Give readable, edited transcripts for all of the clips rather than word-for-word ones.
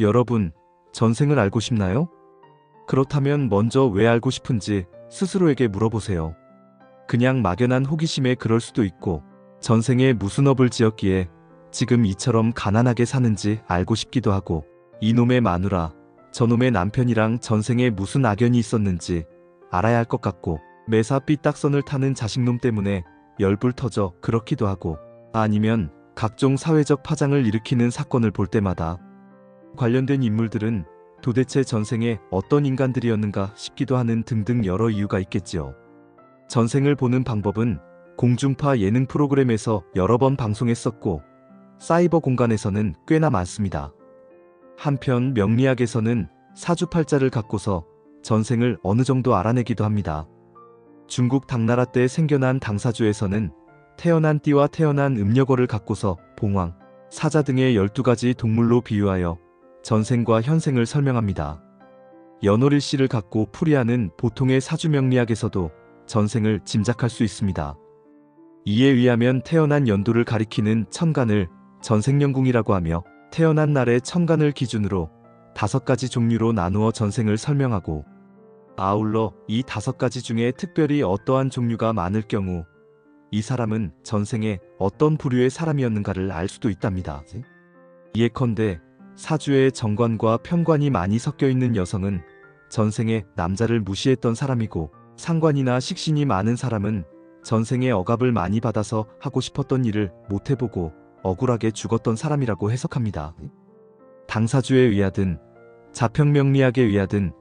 여러분, 전생을 알고 싶나요? 그렇다면 먼저 왜 알고 싶은지 스스로에게 물어보세요. 그냥 막연한 호기심에 그럴 수도 있고, 전생에 무슨 업을 지었기에 지금 이처럼 가난하게 사는지 알고 싶기도 하고, 이놈의 마누라, 저놈의 남편이랑 전생에 무슨 악연이 있었는지 알아야 할 것 같고, 매사 삐딱선을 타는 자식놈 때문에 열불 터져 그렇기도 하고, 아니면 각종 사회적 파장을 일으키는 사건을 볼 때마다 관련된 인물들은 도대체 전생에 어떤 인간들이었는가 싶기도 하는 등등 여러 이유가 있겠지요. 전생을 보는 방법은 공중파 예능 프로그램에서 여러 번 방송했었고, 사이버 공간에서는 꽤나 많습니다. 한편 명리학에서는 사주팔자를 갖고서 전생을 어느 정도 알아내기도 합니다. 중국 당나라 때 생겨난 당사주에서는 태어난 띠와 태어난 음력월을 갖고서 봉황, 사자 등의 12가지 동물로 비유하여 전생과 현생을 설명합니다. 연월일시를 갖고 풀이하는 보통의 사주명리학에서도 전생을 짐작할 수 있습니다. 이에 의하면 태어난 연도를 가리키는 천간을 전생연궁이라고 하며, 태어난 날의 천간을 기준으로 5가지 종류로 나누어 전생을 설명하고, 아울러 이 5가지 중에 특별히 어떠한 종류가 많을 경우 이 사람은 전생에 어떤 부류의 사람이었는가를 알 수도 있답니다. 예컨대 사주에 정관과 편관이 많이 섞여 있는 여성은 전생에 남자를 무시했던 사람이고, 상관이나 식신이 많은 사람은 전생에 억압을 많이 받아서 하고 싶었던 일을 못해보고 억울하게 죽었던 사람이라고 해석합니다. 당사주에 의하든 자평명리학에 의하든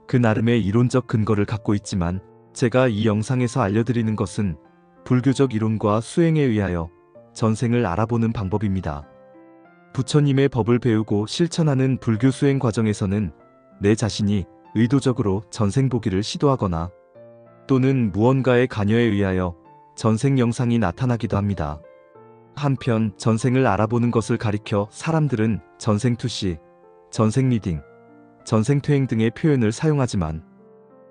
그 나름의 이론적 근거를 갖고 있지만, 제가 이 영상에서 알려드리는 것은 불교적 이론과 수행에 의하여 전생을 알아보는 방법입니다. 부처님의 법을 배우고 실천하는 불교 수행 과정에서는 내 자신이 의도적으로 전생 보기를 시도하거나 또는 무언가의 관여에 의하여 전생 영상이 나타나기도 합니다. 한편 전생을 알아보는 것을 가리켜 사람들은 전생 투시, 전생 리딩, 전생 퇴행 등의 표현을 사용하지만,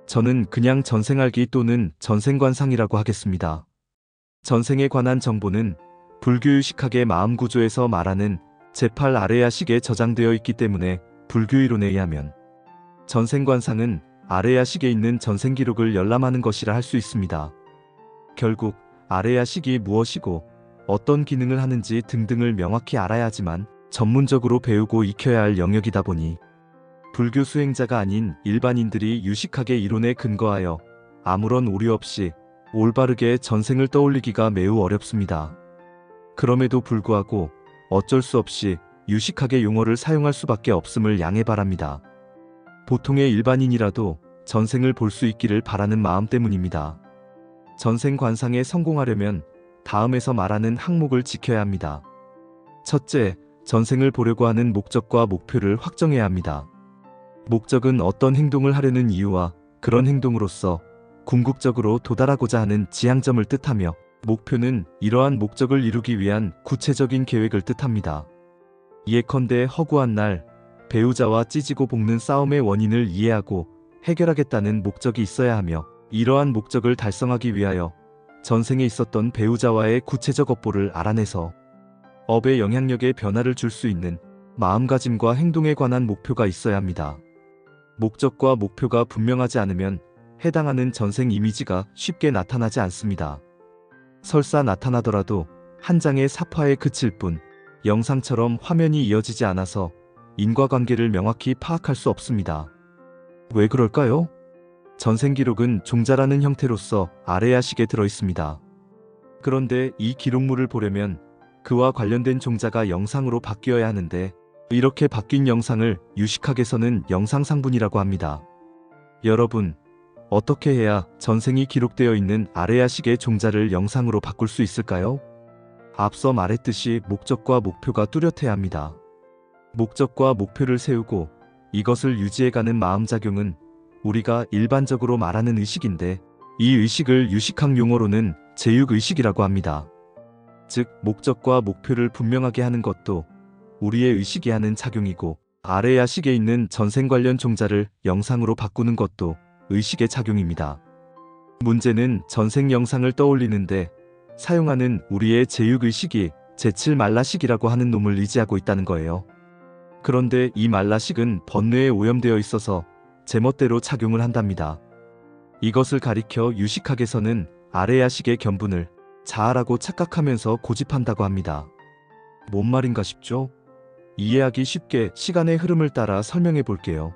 저는 그냥 전생 알기 또는 전생관상이라고 하겠습니다. 전생에 관한 정보는 불교유식학의 마음구조에서 말하는 제8 아레야식에 저장되어 있기 때문에, 불교이론에 의하면 전생관상은 아레야식에 있는 전생기록을 열람하는 것이라 할 수 있습니다. 결국 아레야식이 무엇이고 어떤 기능을 하는지 등등을 명확히 알아야 하지만 전문적으로 배우고 익혀야 할 영역이다 보니 불교 수행자가 아닌 일반인들이 유식학의 이론에 근거하여 아무런 오류 없이 올바르게 전생을 떠올리기가 매우 어렵습니다. 그럼에도 불구하고 어쩔 수 없이 유식학의 용어를 사용할 수밖에 없음을 양해 바랍니다. 보통의 일반인이라도 전생을 볼 수 있기를 바라는 마음 때문입니다. 전생 관상에 성공하려면 다음에서 말하는 항목을 지켜야 합니다. 첫째, 전생을 보려고 하는 목적과 목표를 확정해야 합니다. 목적은 어떤 행동을 하려는 이유와 그런 행동으로서 궁극적으로 도달하고자 하는 지향점을 뜻하며, 목표는 이러한 목적을 이루기 위한 구체적인 계획을 뜻합니다. 예컨대 허구한 날, 배우자와 찢지고 볶는 싸움의 원인을 이해하고 해결하겠다는 목적이 있어야 하며, 이러한 목적을 달성하기 위하여 전생에 있었던 배우자와의 구체적 업보를 알아내서 업의 영향력에 변화를 줄 수 있는 마음가짐과 행동에 관한 목표가 있어야 합니다. 목적과 목표가 분명하지 않으면 해당하는 전생 이미지가 쉽게 나타나지 않습니다. 설사 나타나더라도 한 장의 사파에 그칠 뿐, 영상처럼 화면이 이어지지 않아서 인과관계를 명확히 파악할 수 없습니다. 왜 그럴까요? 전생 기록은 종자라는 형태로서 아레야식에 들어 있습니다. 그런데 이 기록물을 보려면 그와 관련된 종자가 영상으로 바뀌어야 하는데, 이렇게 바뀐 영상을 유식학에서는 영상상분이라고 합니다. 여러분, 어떻게 해야 전생이 기록되어 있는 아레야식의 종자를 영상으로 바꿀 수 있을까요? 앞서 말했듯이 목적과 목표가 뚜렷해야 합니다. 목적과 목표를 세우고 이것을 유지해가는 마음작용은 우리가 일반적으로 말하는 의식인데, 이 의식을 유식학 용어로는 제육의식이라고 합니다. 즉, 목적과 목표를 분명하게 하는 것도 우리의 의식이 하는 작용이고, 아레야식에 있는 전생 관련 종자를 영상으로 바꾸는 것도 의식의 작용입니다. 문제는 전생 영상을 떠올리는데 사용하는 우리의 제육의식이 제7 말라식이라고 하는 놈을 의지하고 있다는 거예요. 그런데 이 말라식은 번뇌에 오염되어 있어서 제멋대로 작용을 한답니다. 이것을 가리켜 유식학에서는 아레야식의 견분을 자아라고 착각하면서 고집한다고 합니다. 뭔 말인가 싶죠? 이해하기 쉽게 시간의 흐름을 따라 설명해 볼게요.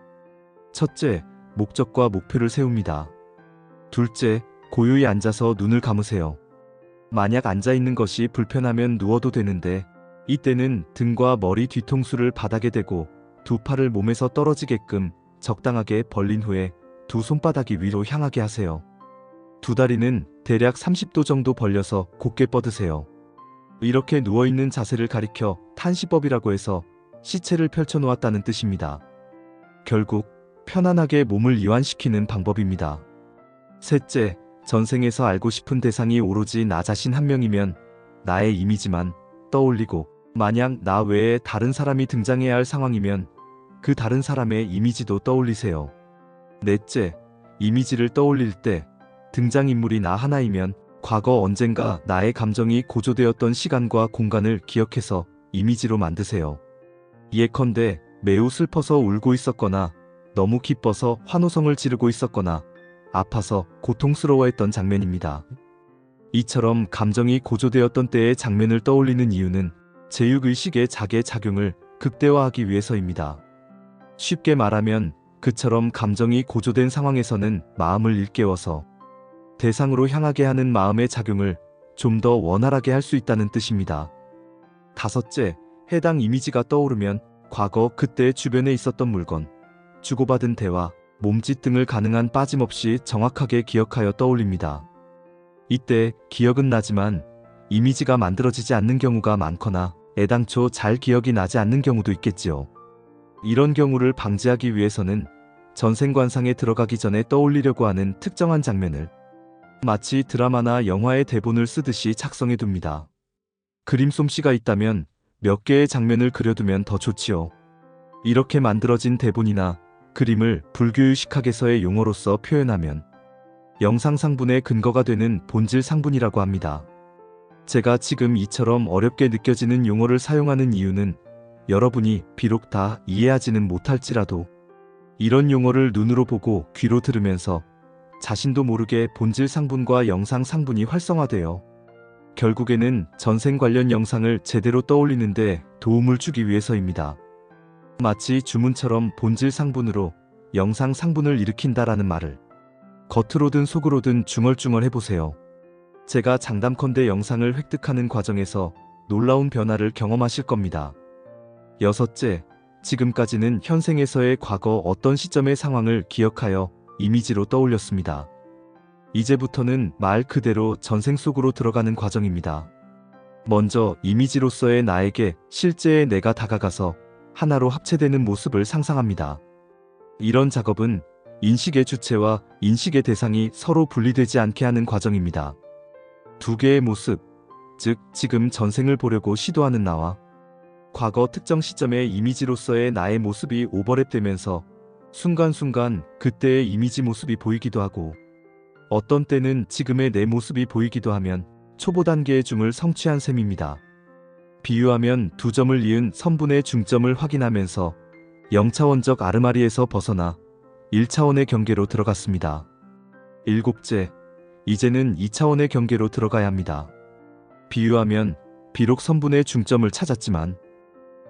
첫째, 목적과 목표를 세웁니다. 둘째, 고요히 앉아서 눈을 감으세요. 만약 앉아 있는 것이 불편하면 누워도 되는데 이때는 등과 머리 뒤통수를 바닥에 대고 두 팔을 몸에서 떨어지게끔 적당하게 벌린 후에 두 손바닥이 위로 향하게 하세요. 두 다리는 대략 30도 정도 벌려서 곧게 뻗으세요. 이렇게 누워있는 자세를 가리켜 탄시법이라고 해서 시체를 펼쳐놓았다는 뜻입니다. 결국 편안하게 몸을 이완시키는 방법입니다. 셋째, 전생에서 알고 싶은 대상이 오로지 나 자신 한 명이면 나의 이미지만 떠올리고 만약 나 외에 다른 사람이 등장해야 할 상황이면 그 다른 사람의 이미지도 떠올리세요. 넷째, 이미지를 떠올릴 때 등장인물이 나 하나이면 과거 언젠가 나의 감정이 고조되었던 시간과 공간을 기억해서 이미지로 만드세요. 예컨대 매우 슬퍼서 울고 있었거나 너무 기뻐서 환호성을 지르고 있었거나 아파서 고통스러워했던 장면입니다. 이처럼 감정이 고조되었던 때의 장면을 떠올리는 이유는 제육의식의 자개 작용을 극대화하기 위해서입니다. 쉽게 말하면 그처럼 감정이 고조된 상황에서는 마음을 일깨워서 대상으로 향하게 하는 마음의 작용을 좀 더 원활하게 할 수 있다는 뜻입니다. 다섯째, 해당 이미지가 떠오르면 과거 그때 주변에 있었던 물건, 주고받은 대화, 몸짓 등을 가능한 빠짐없이 정확하게 기억하여 떠올립니다. 이때 기억은 나지만 이미지가 만들어지지 않는 경우가 많거나 애당초 잘 기억이 나지 않는 경우도 있겠지요. 이런 경우를 방지하기 위해서는 전생관상에 들어가기 전에 떠올리려고 하는 특정한 장면을 마치 드라마나 영화의 대본을 쓰듯이 작성해 둡니다. 그림 솜씨가 있다면 몇 개의 장면을 그려두면 더 좋지요. 이렇게 만들어진 대본이나 그림을 불교의식학에서의 용어로서 표현하면 영상상분의 근거가 되는 본질상분이라고 합니다. 제가 지금 이처럼 어렵게 느껴지는 용어를 사용하는 이유는 여러분이 비록 다 이해하지는 못할지라도 이런 용어를 눈으로 보고 귀로 들으면서 자신도 모르게 본질상분과 영상상분이 활성화되어 결국에는 전생 관련 영상을 제대로 떠올리는데 도움을 주기 위해서입니다. 마치 주문처럼 본질상분으로 영상상분을 일으킨다라는 말을 겉으로든 속으로든 중얼중얼 해보세요. 제가 장담컨대 영상을 획득하는 과정에서 놀라운 변화를 경험하실 겁니다. 여섯째, 지금까지는 현생에서의 과거 어떤 시점의 상황을 기억하여 이미지로 떠올렸습니다. 이제부터는 말 그대로 전생 속으로 들어가는 과정입니다. 먼저 이미지로서의 나에게 실제의 내가 다가가서 하나로 합체되는 모습을 상상합니다. 이런 작업은 인식의 주체와 인식의 대상이 서로 분리되지 않게 하는 과정입니다. 두 개의 모습, 즉 지금 전생을 보려고 시도하는 나와 과거 특정 시점의 이미지로서의 나의 모습이 오버랩되면서 순간순간 그때의 이미지 모습이 보이기도 하고 어떤 때는 지금의 내 모습이 보이기도 하면 초보 단계의 줌을 성취한 셈입니다. 비유하면 두 점을 이은 선분의 중점을 확인하면서 0차원적 아르마리에서 벗어나 1차원의 경계로 들어갔습니다. 일곱째, 이제는 2차원의 경계로 들어가야 합니다. 비유하면 비록 선분의 중점을 찾았지만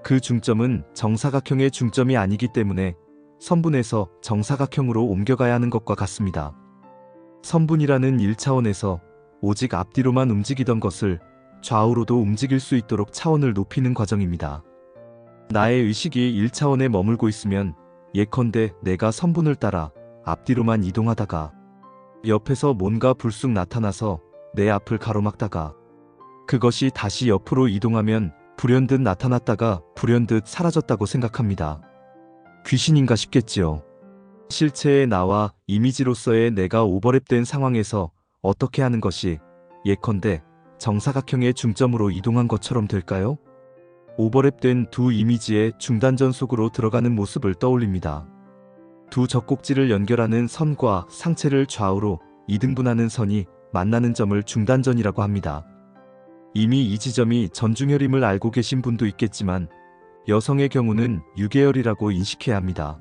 그 중점은 정사각형의 중점이 아니기 때문에 선분에서 정사각형으로 옮겨가야 하는 것과 같습니다. 선분이라는 1차원에서 오직 앞뒤로만 움직이던 것을 좌우로도 움직일 수 있도록 차원을 높이는 과정입니다. 나의 의식이 1차원에 머물고 있으면 예컨대 내가 선분을 따라 앞뒤로만 이동하다가 옆에서 뭔가 불쑥 나타나서 내 앞을 가로막다가 그것이 다시 옆으로 이동하면 불현듯 나타났다가 불현듯 사라졌다고 생각합니다. 귀신인가 싶겠지요. 실체의 나와 이미지로서의 내가 오버랩된 상황에서 어떻게 하는 것이 예컨대 정사각형의 중점으로 이동한 것처럼 될까요? 오버랩된 두 이미지의 중단전 속으로 들어가는 모습을 떠올립니다. 두 젖꼭지를 연결하는 선과 상체를 좌우로 이등분하는 선이 만나는 점을 중단전이라고 합니다. 이미 이 지점이 전중혈임을 알고 계신 분도 있겠지만 여성의 경우는 유계열이라고 인식해야 합니다.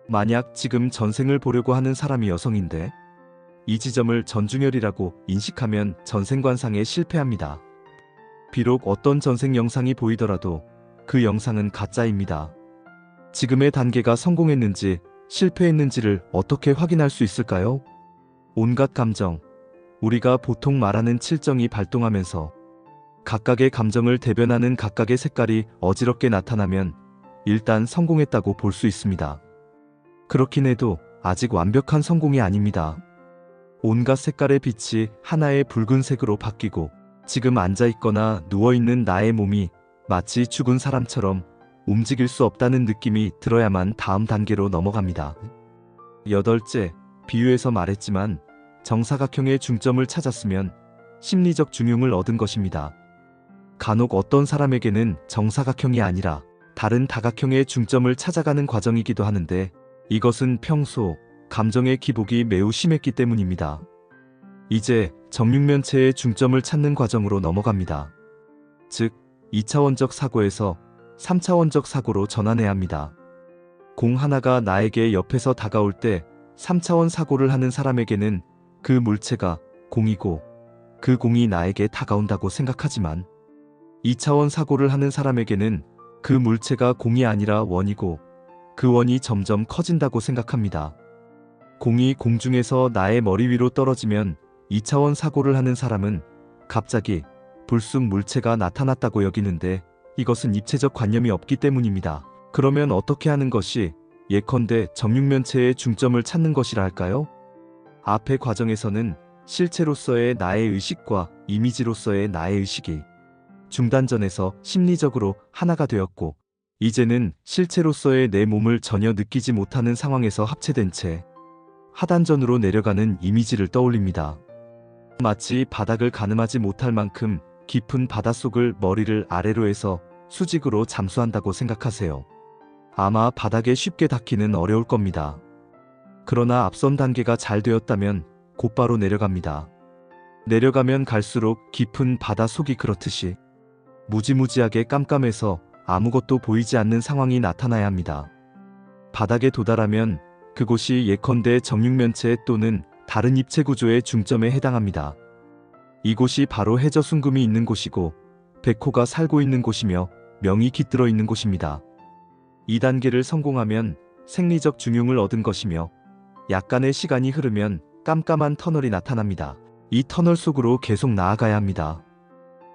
만약 지금 전생을 보려고 하는 사람이 여성인데 이 지점을 전중열이라고 인식하면 전생관상에 실패합니다. 비록 어떤 전생 영상이 보이더라도 그 영상은 가짜입니다. 지금의 단계가 성공했는지 실패했는지를 어떻게 확인할 수 있을까요? 온갖 감정, 우리가 보통 말하는 칠정이 발동하면서 각각의 감정을 대변하는 각각의 색깔이 어지럽게 나타나면 일단 성공했다고 볼 수 있습니다. 그렇긴 해도 아직 완벽한 성공이 아닙니다. 온갖 색깔의 빛이 하나의 붉은색으로 바뀌고 지금 앉아있거나 누워있는 나의 몸이 마치 죽은 사람처럼 움직일 수 없다는 느낌이 들어야만 다음 단계로 넘어갑니다. 여덟째, 비유에서 말했지만 정사각형의 중점을 찾았으면 심리적 중용을 얻은 것입니다. 간혹 어떤 사람에게는 정사각형이 아니라 다른 다각형의 중점을 찾아가는 과정이기도 하는데 이것은 평소 감정의 기복이 매우 심했기 때문입니다. 이제 정육면체의 중점을 찾는 과정으로 넘어갑니다. 즉, 2차원적 사고에서 3차원적 사고로 전환해야 합니다. 공 하나가 나에게 옆에서 다가올 때 3차원 사고를 하는 사람에게는 그 물체가 공이고 그 공이 나에게 다가온다고 생각하지만 2차원 사고를 하는 사람에게는 그 물체가 공이 아니라 원이고 그 원이 점점 커진다고 생각합니다. 공이 공중에서 나의 머리 위로 떨어지면 2차원 사고를 하는 사람은 갑자기 불쑥 물체가 나타났다고 여기는데 이것은 입체적 관념이 없기 때문입니다. 그러면 어떻게 하는 것이 예컨대 정육면체의 중점을 찾는 것이라 할까요? 앞의 과정에서는 실체로서의 나의 의식과 이미지로서의 나의 의식이 중단전에서 심리적으로 하나가 되었고 이제는 실체로서의 내 몸을 전혀 느끼지 못하는 상황에서 합체된 채 하단전으로 내려가는 이미지를 떠올립니다. 마치 바닥을 가늠하지 못할 만큼 깊은 바닷속을 머리를 아래로 해서 수직으로 잠수한다고 생각하세요. 아마 바닥에 쉽게 닿기는 어려울 겁니다. 그러나 앞선 단계가 잘 되었다면 곧바로 내려갑니다. 내려가면 갈수록 깊은 바닷속이 그렇듯이 무지무지하게 깜깜해서 아무것도 보이지 않는 상황이 나타나야 합니다. 바닥에 도달하면 그곳이 예컨대 정육면체 또는 다른 입체 구조의 중점에 해당합니다. 이곳이 바로 해저순금이 있는 곳이고 백호가 살고 있는 곳이며 명이 깃들어 있는 곳입니다. 이 단계를 성공하면 생리적 중용을 얻은 것이며 약간의 시간이 흐르면 깜깜한 터널이 나타납니다. 이 터널 속으로 계속 나아가야 합니다.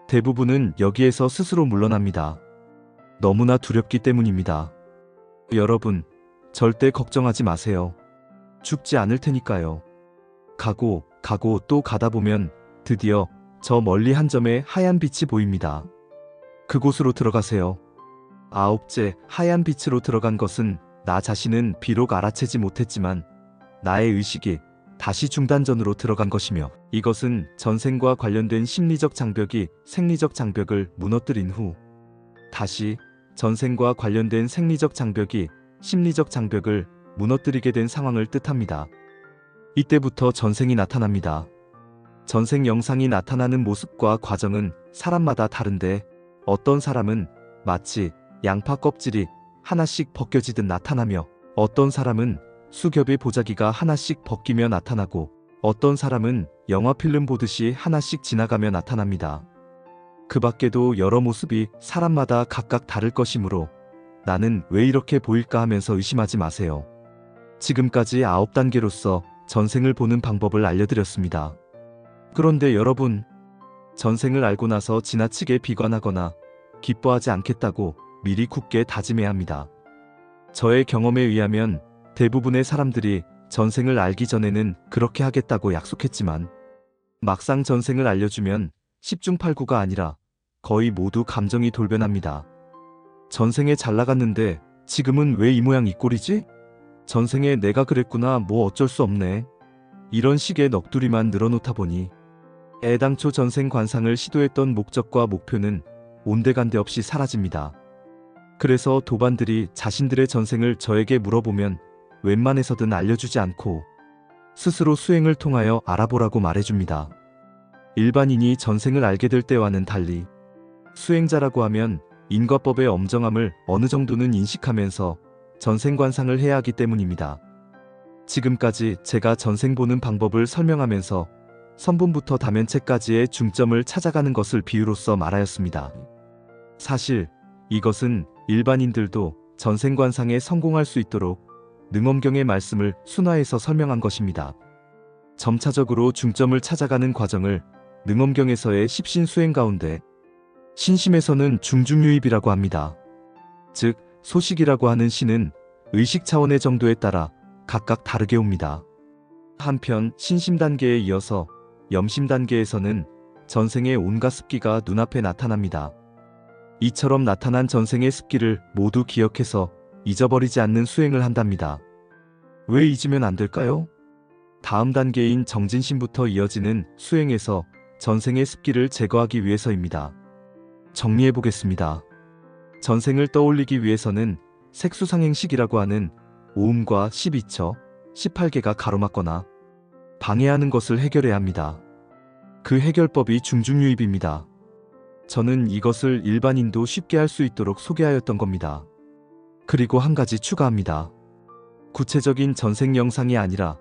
대부분은 여기에서 스스로 물러납니다. 너무나 두렵기 때문입니다. 여러분, 절대 걱정하지 마세요. 죽지 않을 테니까요. 가고 또 가다 보면 드디어 저 멀리 한 점의 하얀 빛이 보입니다. 그곳으로 들어가세요. 아홉째, 하얀 빛으로 들어간 것은 나 자신은 비록 알아채지 못했지만 나의 의식이 다시 중단전으로 들어간 것이며 이것은 전생과 관련된 심리적 장벽이 생리적 장벽을 무너뜨린 후 다시 전생과 관련된 생리적 장벽이 심리적 장벽을 무너뜨리게 된 상황을 뜻합니다. 이때부터 전생이 나타납니다. 전생 영상이 나타나는 모습과 과정은 사람마다 다른데 어떤 사람은 마치 양파 껍질이 하나씩 벗겨지듯 나타나며 어떤 사람은 수겹의 보자기가 하나씩 벗기며 나타나고 어떤 사람은 영화 필름 보듯이 하나씩 지나가며 나타납니다. 그 밖에도 여러 모습이 사람마다 각각 다를 것이므로 나는 왜 이렇게 보일까 하면서 의심하지 마세요. 지금까지 9단계로서 전생을 보는 방법을 알려드렸습니다. 그런데 여러분, 전생을 알고 나서 지나치게 비관하거나 기뻐하지 않겠다고 미리 굳게 다짐해야 합니다. 저의 경험에 의하면 대부분의 사람들이 전생을 알기 전에는 그렇게 하겠다고 약속했지만 막상 전생을 알려주면 10중 8구가 아니라 거의 모두 감정이 돌변합니다. 전생에 잘 나갔는데 지금은 왜 이 모양 이 꼴이지? 전생에 내가 그랬구나, 뭐 어쩔 수 없네. 이런 식의 넋두리만 늘어놓다 보니 애당초 전생 관상을 시도했던 목적과 목표는 온데간데 없이 사라집니다. 그래서 도반들이 자신들의 전생을 저에게 물어보면 웬만해서든 알려주지 않고 스스로 수행을 통하여 알아보라고 말해줍니다. 일반인이 전생을 알게 될 때와는 달리 수행자라고 하면 인과법의 엄정함을 어느 정도는 인식하면서 전생관상을 해야 하기 때문입니다. 지금까지 제가 전생 보는 방법을 설명하면서 선분부터 다면체까지의 중점을 찾아가는 것을 비유로서 말하였습니다. 사실 이것은 일반인들도 전생관상에 성공할 수 있도록 능엄경의 말씀을 순화해서 설명한 것입니다. 점차적으로 중점을 찾아가는 과정을 능엄경에서의 십신수행 가운데 신심에서는 중중유입이라고 합니다. 즉 소식이라고 하는 신은 의식 차원의 정도에 따라 각각 다르게 옵니다. 한편 신심 단계에 이어서 염심 단계에서는 전생의 온갖 습기가 눈앞에 나타납니다. 이처럼 나타난 전생의 습기를 모두 기억해서 잊어버리지 않는 수행을 한답니다. 왜 잊으면 안 될까요? 다음 단계인 정진심부터 이어지는 수행에서 전생의 습기를 제거하기 위해서입니다. 정리해 보겠습니다. 전생을 떠올리기 위해서는 색수상행식이라고 하는 오음과 12처, 18개가 가로막거나 방해하는 것을 해결해야 합니다. 그 해결법이 중중유입입니다. 저는 이것을 일반인도 쉽게 할 수 있도록 소개하였던 겁니다. 그리고 한 가지 추가합니다. 구체적인 전생 영상이 아니라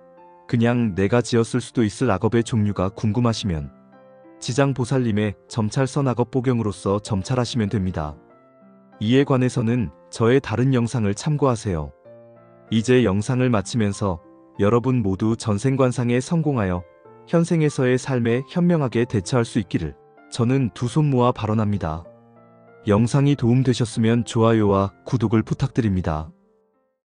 그냥 내가 지었을 수도 있을 악업의 종류가 궁금하시면 지장보살님의 점찰선 악업 보경으로서 점찰하시면 됩니다. 이에 관해서는 저의 다른 영상을 참고하세요. 이제 영상을 마치면서 여러분 모두 전생관상에 성공하여 현생에서의 삶에 현명하게 대처할 수 있기를 저는 두 손 모아 발언합니다. 영상이 도움되셨으면 좋아요와 구독을 부탁드립니다.